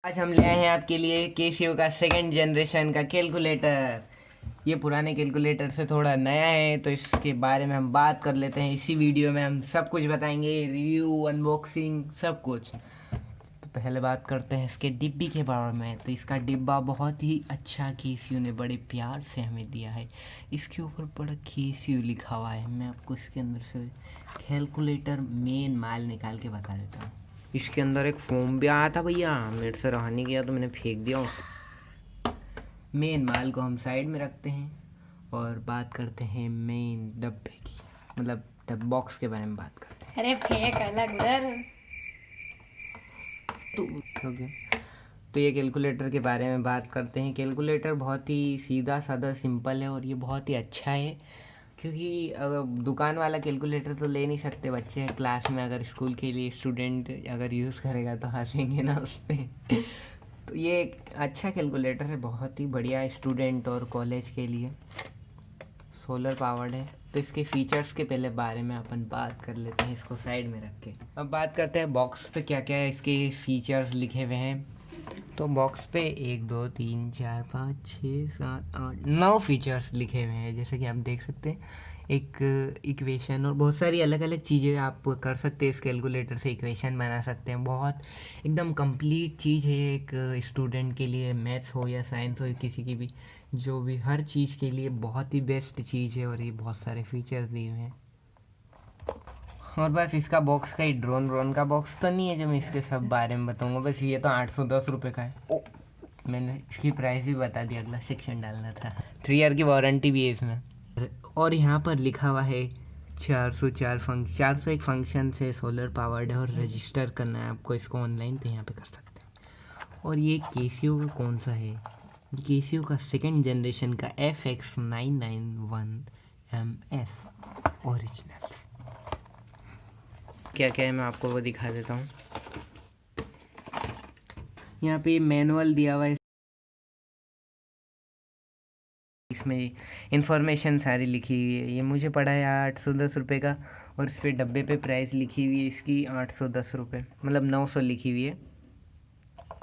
आज हम ले आए हैं आपके लिए केसीओ का सेकंड जनरेशन का कैलकुलेटर। ये पुराने कैलकुलेटर से थोड़ा नया है, तो इसके बारे में हम बात कर लेते हैं। इसी वीडियो में हम सब कुछ बताएंगे, रिव्यू, अनबॉक्सिंग, सब कुछ। तो पहले बात करते हैं इसके डिब्बी के बारे में। तो इसका डिब्बा बहुत ही अच्छा केसीओ ने बड़े प्यार से हमें दिया है। इसके ऊपर बड़ा केसीओ लिखा हुआ है। मैं आपको इसके अंदर से कैलकुलेटर मेन माल निकाल के बता देता हूँ। इसके अंदर एक फोम भी आया था भैया, मेरे से रहा नहीं गया तो मैंने फेंक दिया। मेन माल को हम साइड में रखते हैं और बात करते हैं मेन डब्बे की, मतलब डब बॉक्स के बारे में बात करते हैं। अरे फेंक अलग उधर। तो हो गया। तो ये कैलकुलेटर के बारे में बात करते हैं। कैलकुलेटर बहुत ही सीधा साधा सिंपल है और ये बहुत ही अच्छा है, क्योंकि अगर दुकान वाला कैलकुलेटर तो ले नहीं सकते बच्चे क्लास में, अगर स्कूल के लिए स्टूडेंट अगर यूज़ करेगा तो हंसेंगे ना उस पर। तो ये एक अच्छा कैलकुलेटर है, बहुत ही बढ़िया स्टूडेंट और कॉलेज के लिए। सोलर पावर्ड है। तो इसके फीचर्स के पहले बारे में अपन बात कर लेते हैं, इसको साइड में रख के। अब बात करते हैं बॉक्स पे क्या क्या है इसके फीचर्स लिखे हुए हैं। तो बॉक्स पे 1 2 3 4 5 6 7 8 9 फीचर्स लिखे हुए हैं, जैसे कि आप देख सकते हैं। एक इक्वेशन और बहुत सारी अलग अलग चीज़ें आप कर सकते हैं। इस कैलकुलेटर से इक्वेशन बना सकते हैं। बहुत एकदम कंप्लीट चीज़ है एक स्टूडेंट के लिए, मैथ्स हो या साइंस हो, किसी की भी, जो भी, हर चीज़ के लिए बहुत ही बेस्ट चीज़ है। और ये बहुत सारे फीचर्स दिए हुए हैं। और बस इसका बॉक्स का ही ड्रोन का बॉक्स तो नहीं है जो मैं इसके सब बारे में बताऊंगा। बस ये तो 810 रुपये का है। ओ, मैंने इसकी प्राइस भी बता दिया, अगला सेक्शन डालना था। 3 ईयर की वारंटी भी है इसमें। और यहाँ पर लिखा हुआ है 401 फंक्शन से सोलर पावर्ड है और रजिस्टर करना है आपको इसको ऑनलाइन, तो यहाँ पे कर सकते हैं। और ये केसीओ का कौन सा है? केसीओ का सेकेंड जनरेशन का FX991MS ओरिजिनल। क्या क्या है मैं आपको वो दिखा देता हूँ। यहाँ पे मैनुअल दिया हुआ है, इसमें इंफॉर्मेशन सारी लिखी हुई है। ये मुझे पड़ा है 810 रुपये का, और इस पर डब्बे पे प्राइस लिखी हुई है इसकी 810 रुपये, मतलब 900 लिखी हुई है।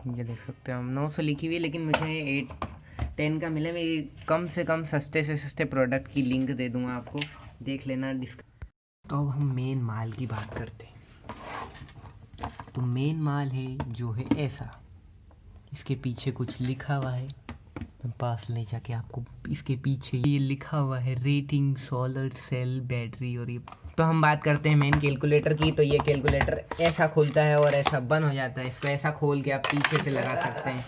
ये देख सकते हो हम, 900 लिखी हुई है, लेकिन मुझे 810 का मिला। मैं कम से कम सस्ते से सस्ते प्रोडक्ट की लिंक दे दूँगा आपको, देख लेना तो अब हम मेन माल की बात करते हैं। तो मेन माल है जो है ऐसा, इसके पीछे कुछ लिखा हुआ है। मैं पास ले जाके आपको, इसके पीछे ये लिखा हुआ है रेटिंग, सोलर सेल, बैटरी। और ये तो हम बात करते हैं मेन कैलकुलेटर की। तो ये कैलकुलेटर ऐसा खुलता है और ऐसा बंद हो जाता है। इसको ऐसा खोल के आप पीछे से लगा सकते हैं,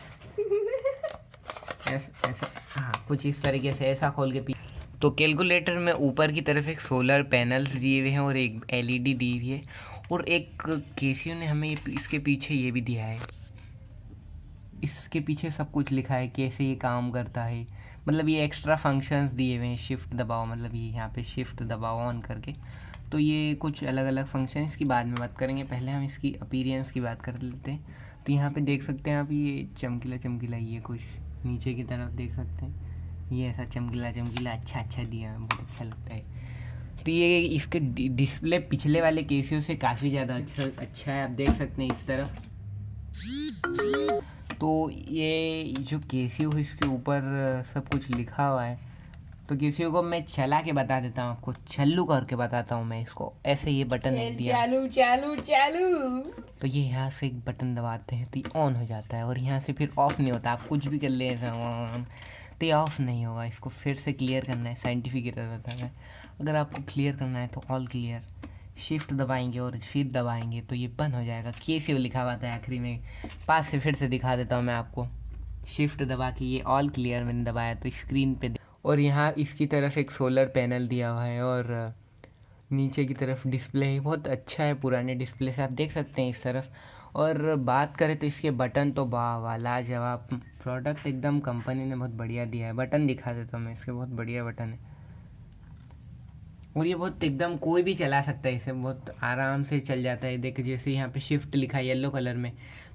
ऐसा, हाँ, कुछ इस तरीके से ऐसा खोल के पीछे। तो कैलकुलेटर में ऊपर की तरफ एक सोलर पैनल्स दिए हुए हैं और एक एलईडी दी हुई है, और एक केसीओ ने हमें इसके पीछे ये भी दिया है। इसके पीछे सब कुछ लिखा है, कैसे ये काम करता है, मतलब ये एक्स्ट्रा फंक्शंस दिए हुए हैं। शिफ्ट दबाओ, मतलब ये यहाँ पे शिफ्ट दबाओ ऑन करके। तो ये कुछ अलग अलग फंक्शन, इसकी बाद में बात करेंगे, पहले हम इसकी अपीयरेंस की बात कर लेते हैं। तो यहाँ पे देख सकते हैं आप, ये चमकीला चमकीला, ये कुछ नीचे की तरफ देख सकते हैं, ये ऐसा चमकीला चमकीला अच्छा अच्छा दिया है, बहुत अच्छा लगता है। तो ये इसके डिस्प्ले पिछले वाले केसियो से काफ़ी ज़्यादा अच्छा है, आप देख सकते हैं इस तरफ। तो ये जो केसीओ है इसके ऊपर सब कुछ लिखा हुआ है। तो केसीओ को मैं चला के बता देता हूँ आपको, चालू करके बताता हूँ मैं इसको। ऐसे ये बटन एक दिया, चालू चालू चालू। तो ये यहाँ से एक बटन दबाते हैं तो ये ऑन हो जाता है, और यहाँ से फिर ऑफ़ नहीं होता। आप कुछ भी कर ले ऐसा ऑन, तो ये ऑफ़ नहीं होगा। इसको फिर से क्लियर करना है, साइंटिफिक एरर रहता है। अगर आपको क्लियर करना है तो ऑल क्लियर, शिफ्ट दबाएंगे और फिर दबाएंगे तो ये बंद हो जाएगा। केसीओ लिखा हुआ था आखिरी में, पास से फिर से दिखा देता हूँ मैं आपको। शिफ्ट दबा के ये ऑल क्लियर मैंने दबाया तो स्क्रीन पे और यहाँ इसकी तरफ एक सोलर पैनल दिया हुआ है, और नीचे की तरफ डिस्प्ले है। बहुत अच्छा है, पुराने डिस्प्ले से आप देख सकते हैं इस तरफ। और बात करें तो इसके बटन तो वाह वाह लाजवाब, प्रोडक्ट एकदम कंपनी ने बहुत बढ़िया दिया है। बटन दिखा देता हूँ मैं इसके, बहुत बढ़िया बटन है। और ये बहुत एकदम कोई भी चला सकता है इसे, बहुत आराम से चल जाता है। देखो जैसे यहाँ पे शिफ्ट लिखा है येलो कलर में,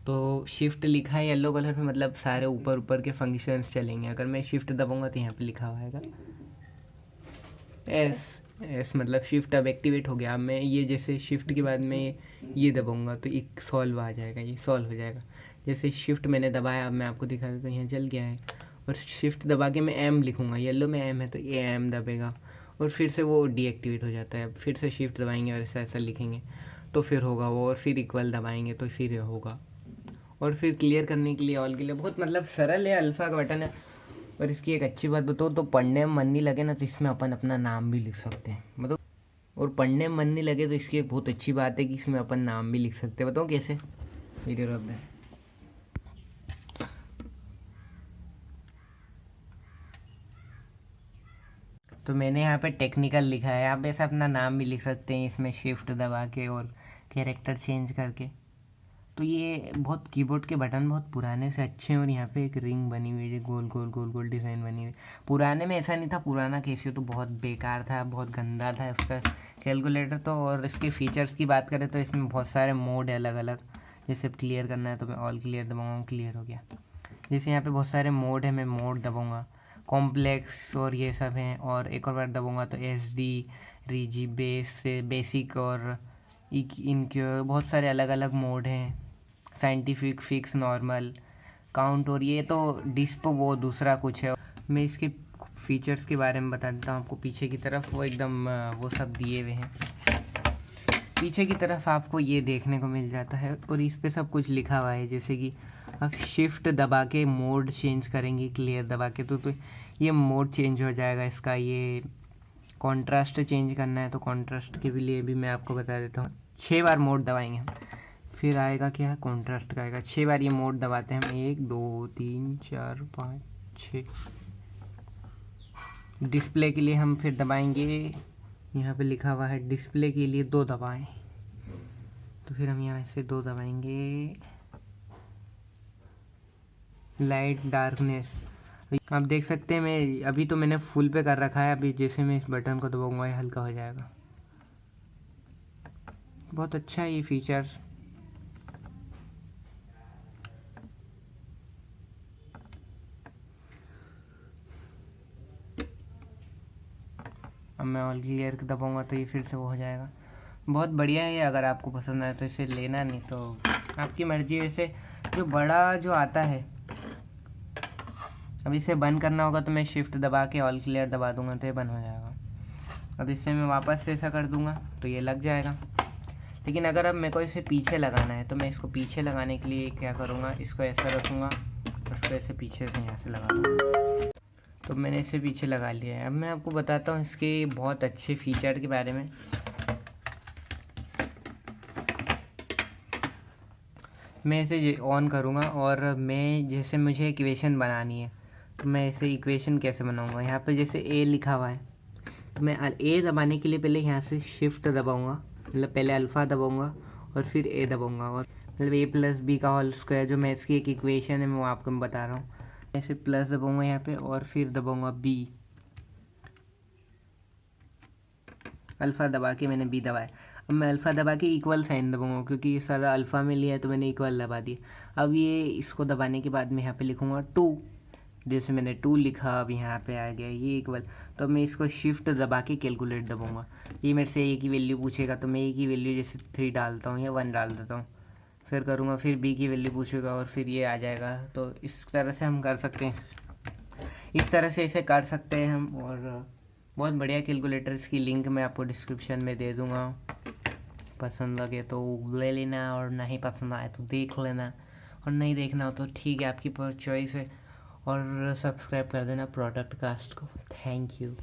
तो शिफ्ट लिखा है येलो कलर में, मतलब सारे ऊपर ऊपर के फंक्शंस चलेंगे। अगर मैं शिफ्ट दबाऊंगा तो यहाँ पे लिखा हुआ एस एस, मतलब शिफ्ट अब एक्टिवेट हो गया। अब मैं ये जैसे शिफ्ट के बाद में ये दबाऊंगा तो एक सॉल्व आ जाएगा, ये सॉल्व हो जाएगा। जैसे शिफ्ट मैंने दबाया, अब मैं आपको दिखा देता हूँ, यहाँ जल गया है। और शिफ्ट दबा के मैं एम लिखूँगा, येलो में एम है तो ये एम दबेगा और फिर से वो डीएक्टिवेट हो जाता है। फिर से शिफ्ट दबाएंगे और ऐसा ऐसा लिखेंगे तो फिर होगा वो, और फिर इक्वल दबाएंगे तो फिर होगा। और फिर क्लियर करने के लिए ऑल के लिए बहुत मतलब सरल है, अल्फ़ा का बटन है। और इसकी एक अच्छी बात बताओ तो पढ़ने में मन नहीं लगे ना तो इसमें अपन अपना नाम भी लिख सकते हैं, मतलब। और पढ़ने में मन नहीं लगे तो इसकी एक बहुत अच्छी बात है कि इसमें अपन नाम भी लिख सकते हैं। बताओ कैसे? वीडियो रोक दें। तो मैंने यहाँ पे टेक्निकल लिखा है, आप ऐसा अपना नाम भी लिख सकते हैं इसमें शिफ्ट दबा के और कैरेक्टर चेंज करके। तो ये बहुत कीबोर्ड के बटन बहुत पुराने से अच्छे हैं। और यहाँ पे एक रिंग बनी हुई है, गोल गोल गोल गोल डिज़ाइन बनी हुई। पुराने में ऐसा नहीं था, पुराना कैसे तो बहुत बेकार था, बहुत गंदा था उसका कैलकुलेटर तो। और इसके फीचर्स की बात करें तो इसमें बहुत सारे मोड है अलग अलग। जैसे क्लियर करना है तो मैं ऑल क्लियर दबाऊँगा, क्लियर हो गया। जैसे यहाँ पे बहुत सारे मोड है, मैं मोड दबाऊँगा, कॉम्प्लेक्स और ये सब हैं। और एक और बार दबाऊँगा तो SD, रीजी, बेसिक और इनके बहुत सारे अलग अलग मोड हैं। Scientific, fix, normal, count. और ये तो डिस्पो वो दूसरा कुछ है। मैं इसके फीचर्स के बारे में बता देता हूँ आपको। पीछे की तरफ वो एकदम वो सब दिए हुए हैं, पीछे की तरफ आपको ये देखने को मिल जाता है। और इस पे सब कुछ लिखा हुआ है, जैसे कि आप शिफ्ट दबा के मोड चेंज करेंगे, क्लियर दबा के तो ये मोड चेंज हो जाएगा इसका। ये कॉन्ट्रास्ट चेंज करना है तो कॉन्ट्रास्ट के भी लिए भी मैं आपको बता देता हूँ। 6 बार मोड दबाएंगे हम, फिर आएगा क्या, कॉन्ट्रास्ट का आएगा। 6 बार ये मोड दबाते हैं हम, 1 2 3 4 5 6। डिस्प्ले के लिए हम फिर दबाएंगे, यहाँ पे लिखा हुआ है डिस्प्ले के लिए 2 दबाएं, तो फिर हम यहाँ से 2 दबाएंगे। लाइट डार्कनेस, आप देख सकते हैं मैं अभी तो मैंने फुल पे कर रखा है। अभी जैसे मैं इस बटन को दबाऊंगा ये हल्का हो जाएगा। बहुत अच्छा है ये फीचर्स। अब मैं ऑल क्लियर दबाऊंगा तो ये फिर से वो हो जाएगा। बहुत बढ़िया है ये, अगर आपको पसंद आए तो इसे लेना, नहीं तो आपकी मर्जी। वैसे जो बड़ा जो आता है, अब इसे बंद करना होगा तो मैं शिफ्ट दबा के ऑल क्लियर दबा दूंगा तो ये बंद हो जाएगा। अब इससे मैं वापस से ऐसा कर दूंगा तो ये लग जाएगा। लेकिन अगर अब मेरे को इसे पीछे लगाना है तो मैं इसको पीछे लगाने के लिए क्या करूँगा, इसको ऐसा रखूँगा और इसको ऐसे पीछे से यहाँ से लगा दूँगा। तो मैंने इसे पीछे लगा लिया है। अब मैं आपको बताता हूँ इसके बहुत अच्छे फीचर के बारे में। मैं इसे ऑन करूँगा और मैं जैसे मुझे इक्वेशन बनानी है तो मैं इसे इक्वेशन कैसे बनाऊँगा। यहाँ पे जैसे ए लिखा हुआ है तो मैं ए दबाने के लिए पहले यहाँ से शिफ्ट दबाऊँगा, मतलब पहले अल्फ़ा दबाऊँगा और फिर ए दबाऊँगा। और मतलब a+b का होल स्क्वायर, जो मैं इसकी एक इक्वेशन है मैं वो आपको बता रहा हूँ। ऐसे प्लस दबाऊँगा यहाँ पे और फिर दबाऊँगा b, अल्फ़ा दबा के मैंने b दबाया। अब मैं अल्फ़ा दबा के इक्वल साइन दबाऊँगा क्योंकि ये सारा अल्फ़ा में लिया है तो मैंने इक्वल दबा दिया। अब ये इसको दबाने के बाद मैं यहाँ पे लिखूँगा 2, जैसे मैंने 2 लिखा अब यहाँ पे आ गया ये इक्वल। तो मैं इसको शिफ्ट दबा के कैलकुलेट दबाऊँगा। ये मेरे से ए की वैल्यू पूछेगा तो मैं ए की वैल्यू जैसे 3 डालता हूँ या 1 डाल देता हूँ, फिर करूँगा, फिर बी की वैल्यू पूछेगा और फिर ये आ जाएगा। तो इस तरह से हम कर सकते हैं, इस तरह से इसे कर सकते हैं हम। और बहुत बढ़िया कैलकुलेटर, इसकी लिंक मैं आपको डिस्क्रिप्शन में दे दूँगा। पसंद लगे तो ले लेना और नहीं पसंद आए तो देख लेना, और नहीं देखना हो तो ठीक है, आपकी चॉइस है। और सब्सक्राइब कर देना प्रोडक्ट कास्ट को। Thank you.